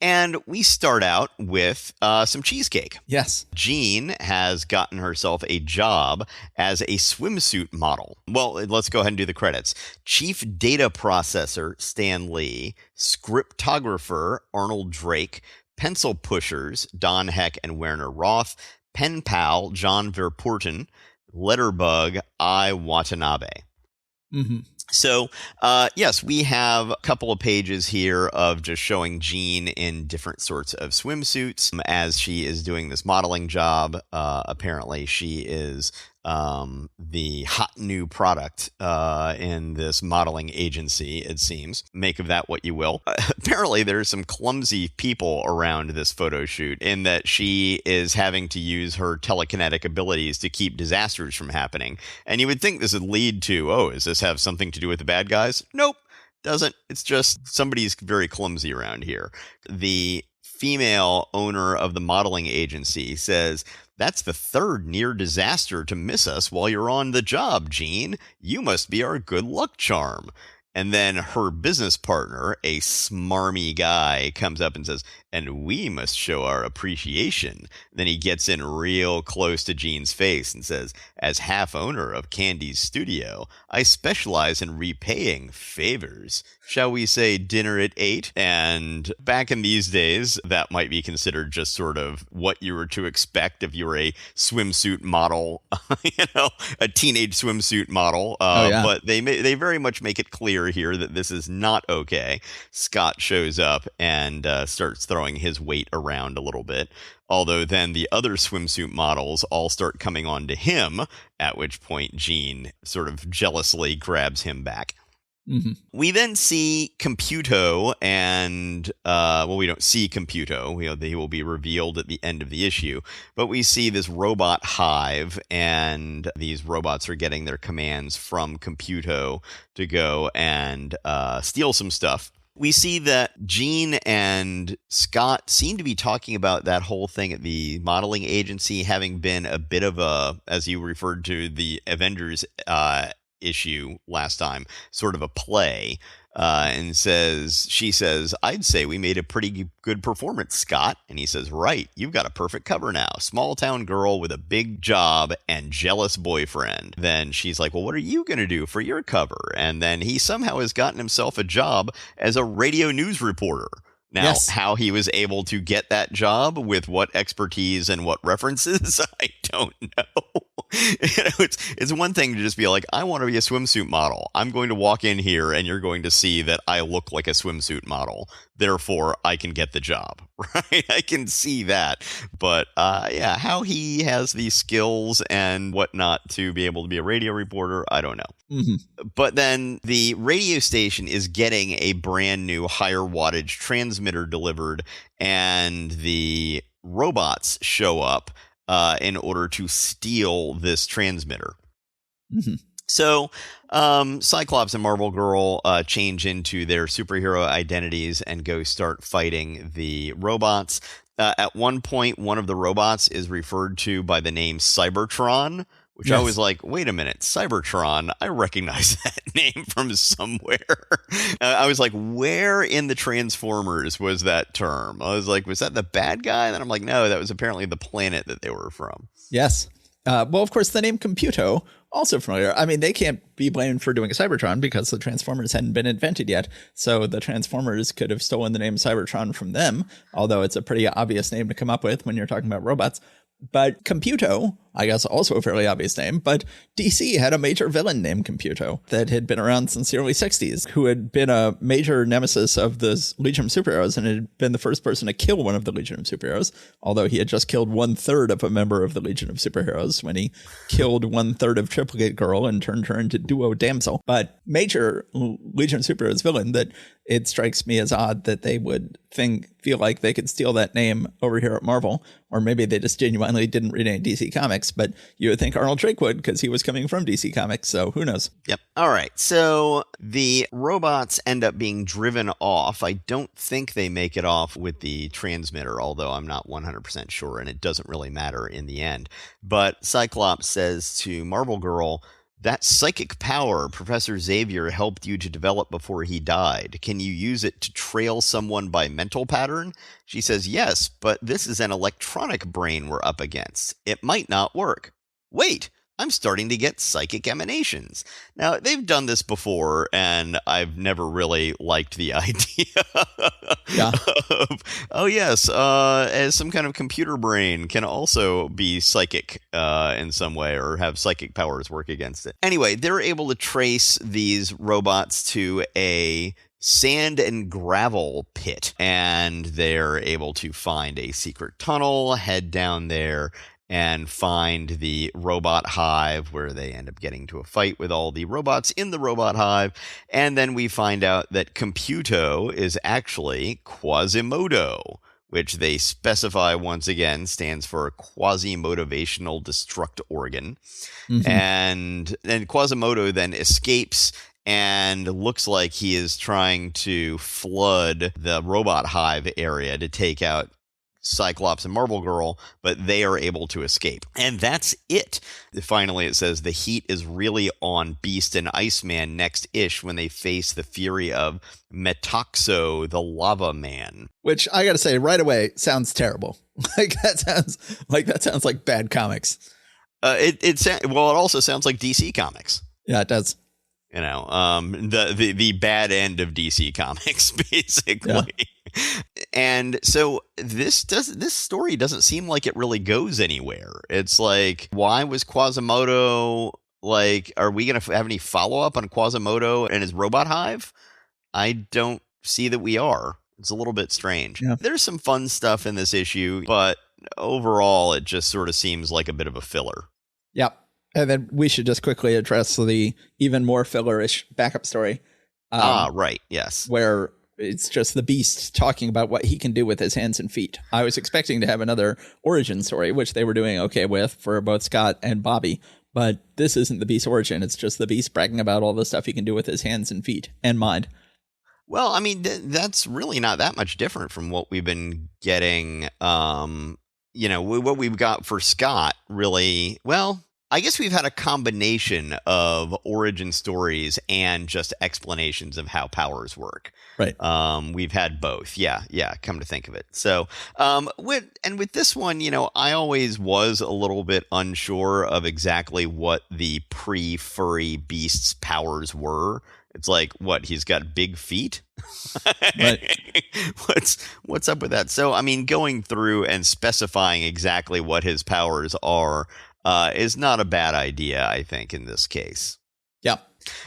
And we start out with some cheesecake. Yes. Jean has gotten herself a job as a swimsuit model. Well, let's go ahead and do the credits. Chief Data Processor, Stan Lee. Scriptographer, Arnold Drake. Pencil Pushers, Don Heck and Werner Roth. Pen Pal, John Verpoorten. Letterbug, I. Watanabe. Mm-hmm. So, yes, we have a couple of pages here of just showing Jean in different sorts of swimsuits as she is doing this modeling job. Apparently, she is the hot new product in this modeling agency, it seems. Make of that what you will. Apparently, there's some clumsy people around this photo shoot in that she is having to use her telekinetic abilities to keep disasters from happening. And you would think this would lead to, oh, does this have something to do with the bad guys? Nope, doesn't. It's just somebody's very clumsy around here. The female owner of the modeling agency says, "That's the third near disaster to miss us while you're on the job, Jean. You must be our good luck charm." And then her business partner, a smarmy guy, comes up and says, "And we must show our appreciation." Then he gets in real close to Jean's face and says, "As half owner of Candy's studio, I specialize in repaying favors. Shall we say dinner at 8? And back in these days, that might be considered just sort of what you were to expect if you were a swimsuit model, a teenage swimsuit model. But they very much make it clear here that this is not okay. Scott shows up and starts throwing his weight around a little bit. Although then the other swimsuit models all start coming on to him, at which point Jean sort of jealously grabs him back. Mm-hmm. We then see Computo and, we don't see Computo. He will be revealed at the end of the issue. But we see this robot Hive, and these robots are getting their commands from Computo to go and steal some stuff. We see that Jean and Scott seem to be talking about that whole thing at the modeling agency having been a bit of a, as you referred to the Avengers issue last time, sort of a play, and she says, "I'd say we made a pretty good performance, Scott." And he says, "Right, you've got a perfect cover now. Small town girl with a big job and jealous boyfriend." Then she's like, "Well, what are you going to do for your cover?" And then he somehow has gotten himself a job as a radio news reporter. Now, yes. How he was able to get that job with what expertise and what references, I don't know. It's one thing to just be like, I want to be a swimsuit model. I'm going to walk in here and you're going to see that I look like a swimsuit model. Therefore, I can get the job, right? I can see that. But how he has these skills and whatnot to be able to be a radio reporter, I don't know. Mm-hmm. But then the radio station is getting a brand new higher wattage transmitter delivered, and the robots show up in order to steal this transmitter. Mm-hmm. So Cyclops and Marvel Girl change into their superhero identities and go start fighting the robots. At one point, one of the robots is referred to by the name Cybertron, which I was like, wait a minute, Cybertron, I recognize that name from somewhere. I was like, where in the Transformers was that term? I was like, was that the bad guy? And then I'm like, no, that was apparently the planet that they were from. Yes. Well, of course, the name Computo, also familiar. I mean, they can't be blamed for doing a Cybertron because the Transformers hadn't been invented yet. So the Transformers could have stolen the name Cybertron from them, although it's a pretty obvious name to come up with when you're talking about robots. But Computo, I guess also a fairly obvious name, but DC had a major villain named Computo that had been around since the early 60s, who had been a major nemesis of the Legion of Superheroes and had been the first person to kill one of the Legion of Superheroes, although he had just killed 1/3 of a member of the Legion of Superheroes when he killed 1/3 of Triplicate Girl and turned her into Duo Damsel. But major Legion of Superheroes villain that it strikes me as odd that they would feel like they could steal that name over here at Marvel, or maybe they just genuinely didn't read any DC Comics, but you would think Arnold Drake would because he was coming from DC Comics, so who knows? Yep. All right. So the robots end up being driven off. I don't think they make it off with the transmitter, although I'm not 100% sure, and it doesn't really matter in the end. But Cyclops says to Marvel Girl, "That psychic power Professor Xavier helped you to develop before he died. Can you use it to trail someone by mental pattern?" She says, "Yes, but this is an electronic brain we're up against. It might not work. Wait, I'm starting to get psychic emanations." Now, they've done this before, and I've never really liked the idea of, oh, yes, as some kind of computer brain can also be psychic in some way or have psychic powers work against it. Anyway, they're able to trace these robots to a sand and gravel pit, and they're able to find a secret tunnel, head down there, and find the robot hive where they end up getting to a fight with all the robots in the robot hive. And then we find out that Computo is actually Quasimodo, which they specify once again stands for quasi-motivational destruct organ. Mm-hmm. And then Quasimodo then escapes and looks like he is trying to flood the robot hive area to take out Cyclops and Marvel Girl, but they are able to escape. And that's it. Finally, it says the heat is really on Beast and Iceman next-ish when they face the fury of Metoxo, the Lava Man. Which I got to say right away sounds terrible. That sounds like bad comics. It also sounds like DC Comics. Yeah, it does. You know, the bad end of DC Comics, basically. Yeah. And so this story doesn't seem like it really goes anywhere. It's like, why was Quasimodo, like, are we going to have any follow-up on Quasimodo and his robot hive? I don't see that we are. It's a little bit strange. Yeah. There's some fun stuff in this issue, but overall it just sort of seems like a bit of a filler. Yep. And then we should just quickly address the even more filler-ish backup story. Right. Yes. Where it's just the Beast talking about what he can do with his hands and feet. I was expecting to have another origin story, which they were doing okay with for both Scott and Bobby. But this isn't the Beast's origin. It's just the Beast bragging about all the stuff he can do with his hands and feet and mind. Well, I mean, that's really not that much different from what we've been getting. What we've got for Scott, really. Well, I guess we've had a combination of origin stories and just explanations of how powers work. Right. We've had both. Yeah. Come to think of it. So, with this one, I always was a little bit unsure of exactly what the pre-furry Beast's powers were. It's like, what? He's got big feet? Right. What's up with that? So, I mean, going through and specifying exactly what his powers are is not a bad idea, I think, in this case. Yeah.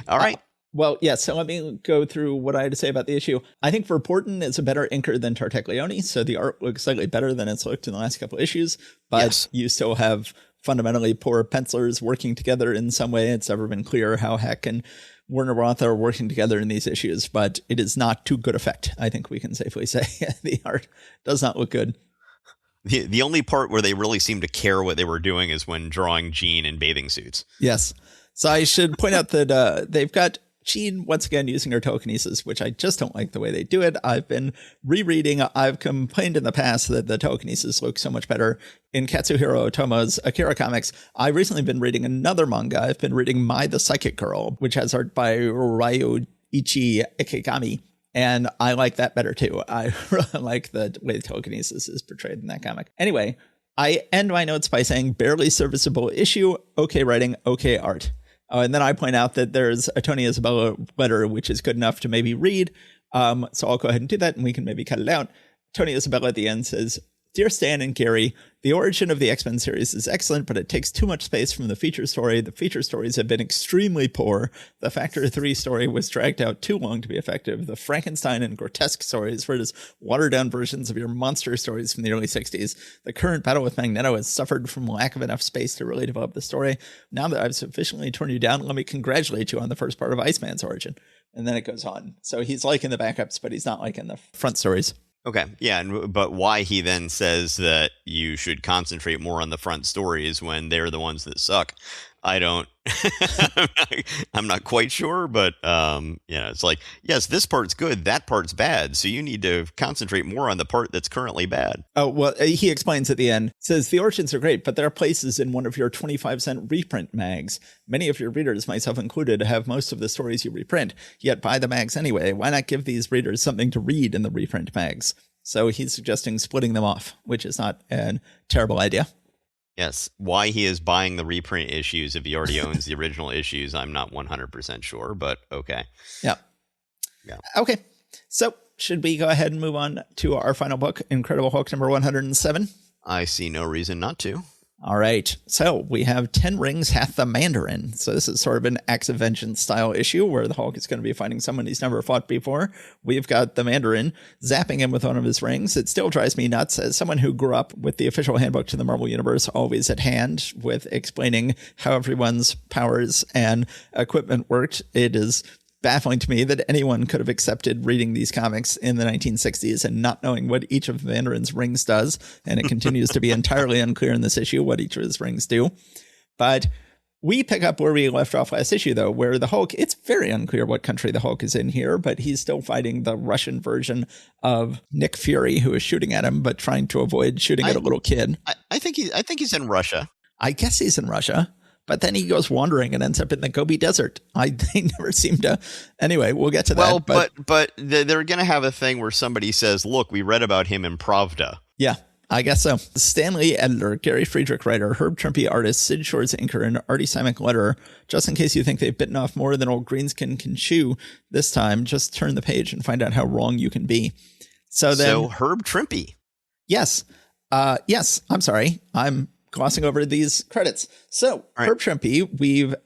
All right. Well, yeah, so let me go through what I had to say about the issue. I think Verporten is a better inker than Tartaglione, so the art looks slightly better than it's looked in the last couple of issues, but yes, you still have fundamentally poor pencilers working together in some way. It's never been clear how Heck and Werner Roth are working together in these issues, but it is not to good effect, I think we can safely say. The art does not look good. The only part where they really seem to care what they were doing is when drawing Jean in bathing suits. Yes. So I should point out that they've got Jean once again using her telekinesis, which I just don't like the way they do it. I've been rereading. I've complained in the past that the telekinesis looks so much better in Katsuhiro Otomo's Akira comics. I've recently been reading another manga. I've been reading Mai the Psychic Girl, which has art by Ryoichi Ikegami. And I like that better, too. I really like the way telekinesis is portrayed in that comic. Anyway, I end my notes by saying barely serviceable issue, okay writing, okay art. And then I point out that there's a Tony Isabella letter, which is good enough to maybe read. So I'll go ahead and do that, and we can maybe cut it out. Tony Isabella at the end says, "Dear Stan and Gary, the origin of the X-Men series is excellent, but it takes too much space from the feature story. The feature stories have been extremely poor. The Factor 3 story was dragged out too long to be effective. The Frankenstein and Grotesque stories were just watered-down versions of your monster stories from the early 60s. The current battle with Magneto has suffered from lack of enough space to really develop the story. Now that I've sufficiently torn you down, let me congratulate you on the first part of Iceman's origin." And then it goes on. So he's liking the backups, but he's not liking the front stories. Okay. Yeah. But why he then says that you should concentrate more on the front stories when they're the ones that suck, I don't, I'm not quite sure, but, it's like, yes, this part's good. That part's bad. So you need to concentrate more on the part that's currently bad. Oh, well, he explains at the end, says the origins are great, but there are places in one of your 25-cent reprint mags. Many of your readers, myself included, have most of the stories you reprint, yet buy the mags anyway. Why not give these readers something to read in the reprint mags? So he's suggesting splitting them off, which is not a terrible idea. Yes. Why he is buying the reprint issues if he already owns the original issues, I'm not 100% sure, but okay. Yeah. Okay. So should we go ahead and move on to our final book, Incredible Hulk number 107? I see no reason not to. All right. So we have 10 Rings Hath the Mandarin. So this is sort of an Acts of Vengeance style issue where the Hulk is going to be fighting someone he's never fought before. We've got the Mandarin zapping him with one of his rings. It still drives me nuts as someone who grew up with the official handbook to the Marvel Universe always at hand with explaining how everyone's powers and equipment worked. It is baffling to me that anyone could have accepted reading these comics in the 1960s and not knowing what each of the Mandarin's rings does. And it continues to be entirely unclear in this issue what each of his rings do. But we pick up where we left off last issue, though, where the Hulk, it's very unclear what country the Hulk is in here, but he's still fighting the Russian version of Nick Fury, who is shooting at him, but trying to avoid shooting at a little kid. I think he's in Russia. I guess he's in Russia. But then he goes wandering and ends up in the Gobi Desert. They never seem to. Anyway, we'll get to that. Well, but they're going to have a thing where somebody says, look, we read about him in Pravda. Yeah, I guess so. Stan Lee editor, Gary Friedrich writer, Herb Trimpe artist, Sid Shores inker, and Artie Simek letterer. Just in case you think they've bitten off more than old Greenskin can chew this time, just turn the page and find out how wrong you can be. So Herb Trimpe. Yes. Yes. I'm sorry. I'm glossing over these credits. So right. Herb Trimpe,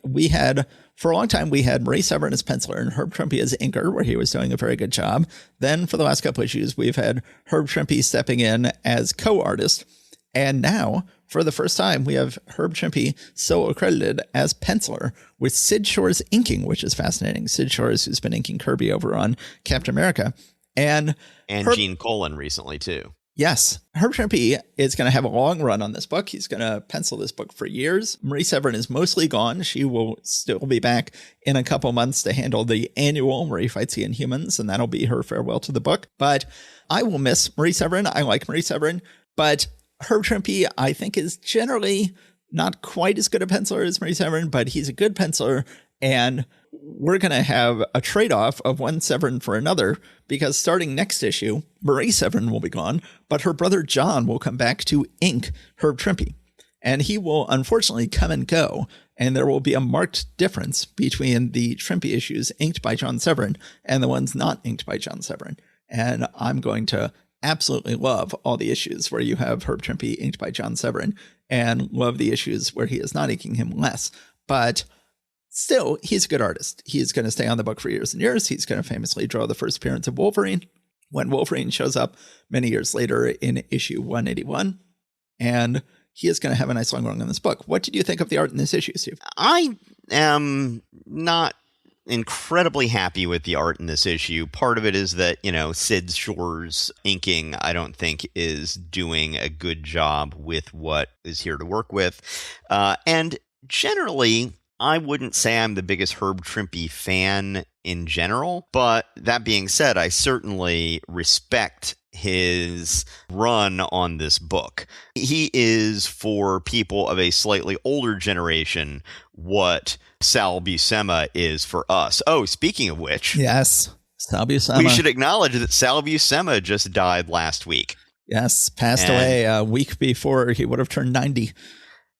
we had for a long time, we had Marie Severin as penciler and Herb Trimpe as inker, where he was doing a very good job. Then for the last couple issues, we've had Herb Trimpe stepping in as co-artist. And now, for the first time, we have Herb Trimpe solo credited as penciler with Sid Shores inking, which is fascinating. Sid Shores, who's been inking Kirby over on Captain America. And Gene Colan recently, too. Yes. Herb Trimpe is going to have a long run on this book. He's going to pencil this book for years. Marie Severin is mostly gone. She will still be back in a couple months to handle the annual Marie Fights the Inhumans, and that'll be her farewell to the book. But I will miss Marie Severin. I like Marie Severin. But Herb Trimpe, I think, is generally not quite as good a penciler as Marie Severin, but he's a good penciler. And we're going to have a trade-off of one Severin for another, because starting next issue, Marie Severin will be gone, but her brother John will come back to ink Herb Trimpe. And he will unfortunately come and go, and there will be a marked difference between the Trimpe issues inked by John Severin and the ones not inked by John Severin. And I'm going to absolutely love all the issues where you have Herb Trimpe inked by John Severin, and love the issues where he is not inking him less. But still, he's a good artist. He's going to stay on the book for years and years. He's going to famously draw the first appearance of Wolverine when Wolverine shows up many years later in issue 181. And he is going to have a nice long run on this book. What did you think of the art in this issue, Steve? I am not incredibly happy with the art in this issue. Part of it is that, Sid Shores inking, I don't think, is doing a good job with what is here to work with. And generally, I wouldn't say I'm the biggest Herb Trimpe fan in general, but that being said, I certainly respect his run on this book. He is, for people of a slightly older generation, what Sal Buscema is for us. Oh, speaking of which, yes, Sal Buscema. We should acknowledge that Sal Buscema just died last week. Yes, passed away a week before he would have turned 90.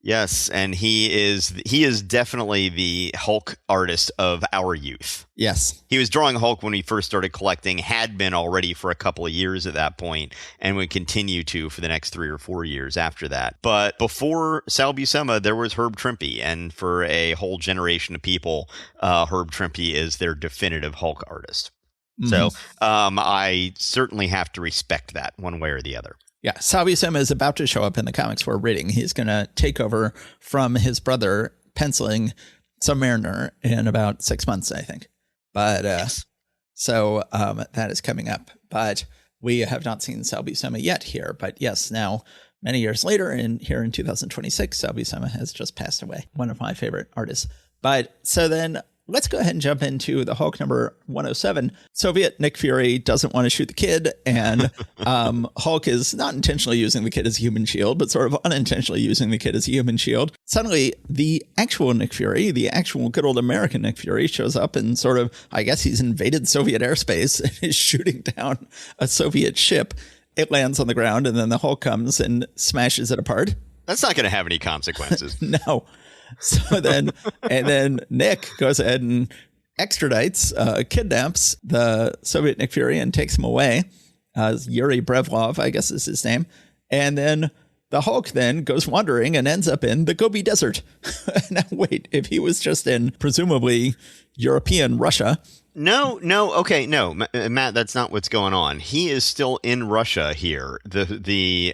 Yes, and he is definitely the Hulk artist of our youth. Yes. He was drawing Hulk when we first started collecting, had been already for a couple of years at that point, and would continue to for the next 3 or 4 years after that. But before Sal Buscema, there was Herb Trimpe, and for a whole generation of people, Herb Trimpe is their definitive Hulk artist. Mm-hmm. So I certainly have to respect that one way or the other. Yeah, Sal Buscema is about to show up in the comics we're reading. He's going to take over from his brother penciling Submariner in about 6 months, I think. But yes. So that is coming up. But we have not seen Sal Buscema yet here. But yes, now many years later, and here in 2026, Sal Buscema has just passed away. One of my favorite artists. But so then let's go ahead and jump into the Hulk number 107. Soviet Nick Fury doesn't want to shoot the kid, and Hulk is not intentionally using the kid as a human shield, but sort of unintentionally using the kid as a human shield. Suddenly, the actual Nick Fury, the actual good old American Nick Fury, shows up and sort of, I guess he's invaded Soviet airspace and is shooting down a Soviet ship. It lands on the ground, and then the Hulk comes and smashes it apart. That's not going to have any consequences. No. So then, and then Nick goes ahead and extradites, kidnaps the Soviet Nick Fury and takes him away. Yuri Brevlov, I guess is his name. And then the Hulk then goes wandering and ends up in the Gobi Desert. Now, wait, if he was just in presumably European Russia. No, okay, no, Matt, that's not what's going on. He is still in Russia here. The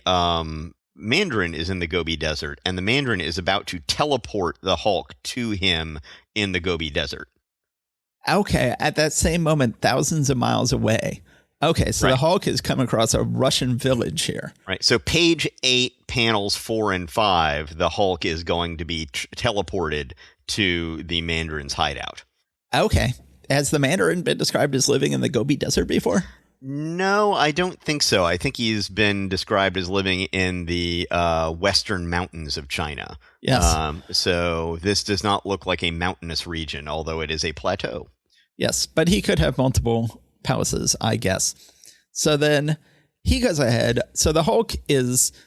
Mandarin is in the Gobi Desert, and the Mandarin is about to teleport the Hulk to him in the Gobi Desert. Okay, at that same moment, thousands of miles away. Okay, so right. The Hulk has come across a Russian village here. Right, so page 8, panels 4 and 5, the Hulk is going to be teleported to the Mandarin's hideout. Okay. Has the Mandarin been described as living in the Gobi Desert before? No, I don't think so. I think he's been described as living in the western mountains of China. Yes. So this does not look like a mountainous region, although it is a plateau. Yes, but he could have multiple palaces, I guess. So then he goes ahead. So the Hulk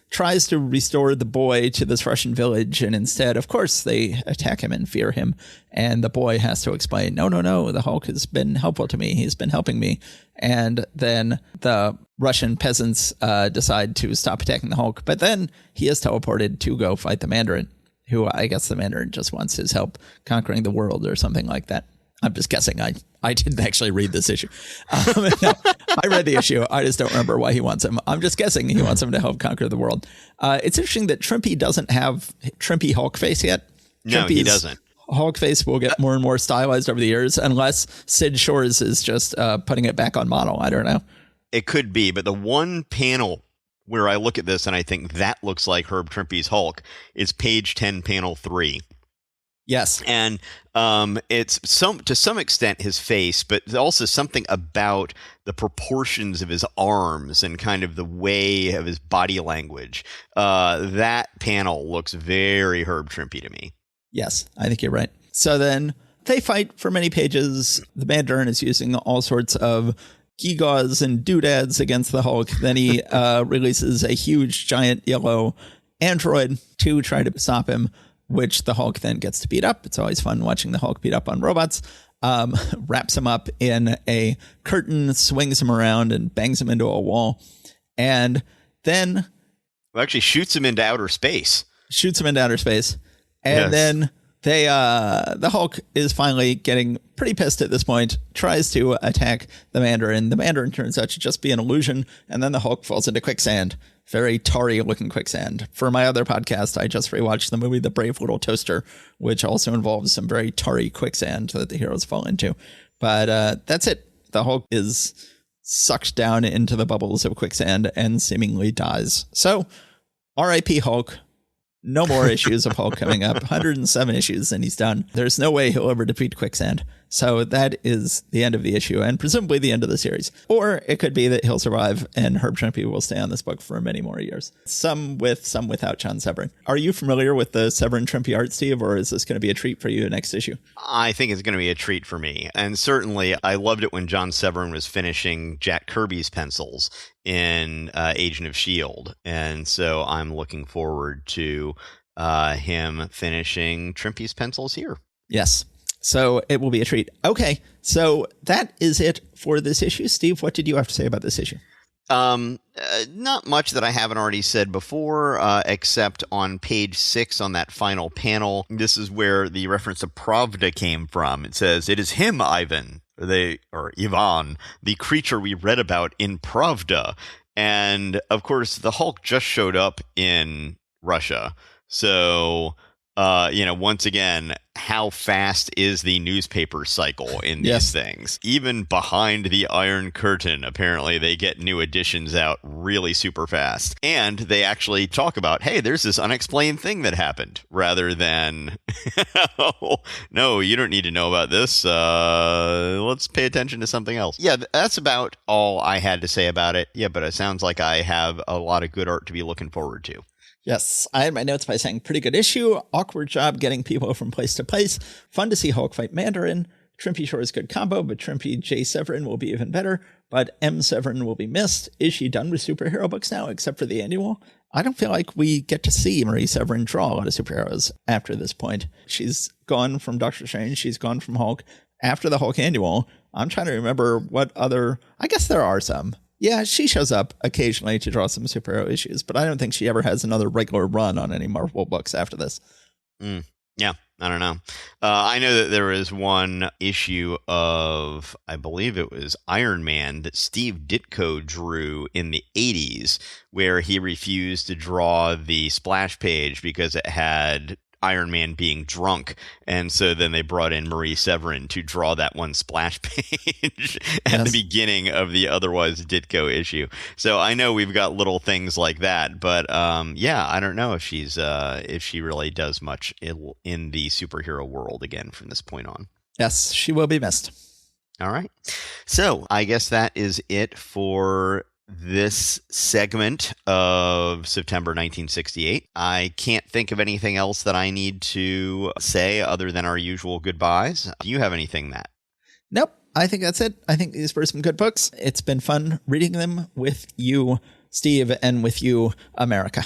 tries to restore the boy to this Russian village, and instead, of course, they attack him and fear him. And the boy has to explain, no, the Hulk has been helpful to me. He's been helping me. And then the Russian peasants decide to stop attacking the Hulk. But then he is teleported to go fight the Mandarin, who I guess the Mandarin just wants his help conquering the world or something like that. I'm just guessing. I didn't actually read this issue. No, I read the issue. I just don't remember why he wants him. I'm just guessing he wants him to help conquer the world. It's interesting that Trimpy doesn't have Trimpy Hulk face yet. No, he doesn't. Hulk face will get more and more stylized over the years, unless Sid Shores is just putting it back on model. I don't know. It could be, but the one panel where I look at this and I think that looks like Herb Trimpy's Hulk is page 10, panel 3. Yes. And it's to some extent his face, but also something about the proportions of his arms and kind of the way of his body language. That panel looks very Herb Trimpy to me. Yes, I think you're right. So then they fight for many pages. The Mandarin is using all sorts of gewgaws and doodads against the Hulk. Then he releases a huge, giant yellow android to try to stop him, which the Hulk then gets to beat up. It's always fun watching the Hulk beat up on robots. Wraps him up in a curtain, swings him around, and bangs him into a wall. And then... Well, actually shoots him into outer space. And then the Hulk is finally getting pretty pissed at this point, tries to attack the Mandarin. The Mandarin turns out to just be an illusion, and then the Hulk falls into quicksand. Very tarry looking quicksand. For my other podcast, I just rewatched the movie The Brave Little Toaster, which also involves some very tarry quicksand that the heroes fall into. But that's it. The Hulk is sucked down into the bubbles of quicksand and seemingly dies. So, R.I.P. Hulk. No more issues of Hulk coming up. 107 issues and he's done. There's no way he'll ever defeat quicksand. So that is the end of the issue and presumably the end of the series. Or it could be that he'll survive and Herb Trimpe will stay on this book for many more years. Some with, some without John Severin. Are you familiar with the Severin Trimpe art, Steve, or is this going to be a treat for you next issue? I think it's going to be a treat for me. And certainly I loved it when John Severin was finishing Jack Kirby's pencils in Agent of S.H.I.E.L.D. And so I'm looking forward to him finishing Trimpe's pencils here. Yes. So it will be a treat. Okay. So that is it for this issue. Steve, what did you have to say about this issue? Not much that I haven't already said before, except on page 6 on that final panel. This is where the reference to Pravda came from. It says, "It is him, Ivan, or Ivan, the creature we read about in Pravda." And of course, the Hulk just showed up in Russia. So once again, how fast is the newspaper cycle in these things? Even behind the Iron Curtain, apparently they get new editions out really super fast. And they actually talk about, hey, there's this unexplained thing that happened, rather than, oh, no, you don't need to know about this. Let's pay attention to something else. Yeah, that's about all I had to say about it. Yeah, but it sounds like I have a lot of good art to be looking forward to. Yes, I had my notes by saying pretty good issue, awkward job getting people from place to place, fun to see Hulk fight Mandarin, Trimpe Shore's good combo, but Trimpe J. Severin will be even better, but M. Severin will be missed. Is she done with superhero books now, except for the annual? I don't feel like we get to see Marie Severin draw a lot of superheroes after this point. She's gone from Doctor Strange, she's gone from Hulk. After the Hulk annual, I'm trying to remember what other, I guess there are some. Yeah, she shows up occasionally to draw some superhero issues, but I don't think she ever has another regular run on any Marvel books after this. Yeah, I don't know. I know that there was one issue of, I believe it was Iron Man, that Steve Ditko drew in the 80s, where he refused to draw the splash page because it had Iron Man being drunk, and so then they brought in Marie Severin to draw that one splash page at the beginning of the otherwise Ditko issue. So I know we've got little things like that, but I don't know if she really does much in the superhero world again from this point on. Yes, she will be missed. All right, so I guess that is it for this segment of September 1968. I can't think of anything else that I need to say other than our usual goodbyes. Do you have anything, Matt? Nope. I think that's it. I think these were some good books. It's been fun reading them with you, Steve, and with you, America.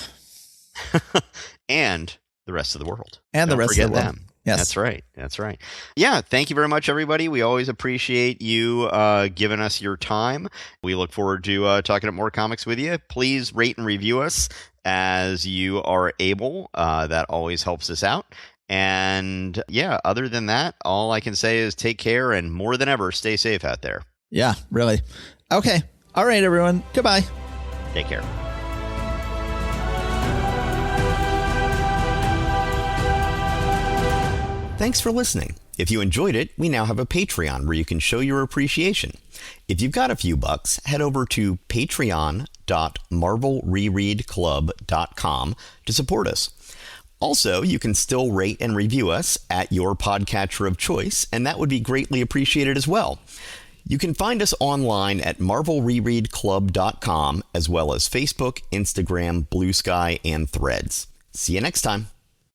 And the rest of the world. And Don't the rest of the world. Them. Yes. That's right. Yeah, thank you very much, everybody. We always appreciate you giving us your time. We look forward to talking about more comics with you. Please rate and review us as you are able. That always helps us out. And yeah, other than that, all I can say is take care and more than ever, stay safe out there. Yeah, really. Okay. All right, everyone. Goodbye. Take care. Thanks for listening. If you enjoyed it, we now have a Patreon where you can show your appreciation. If you've got a few bucks, head over to patreon.marvelrereadclub.com to support us. Also, you can still rate and review us at your podcatcher of choice, and that would be greatly appreciated as well. You can find us online at marvelrereadclub.com, as well as Facebook, Instagram, Blue Sky, and Threads. See you next time.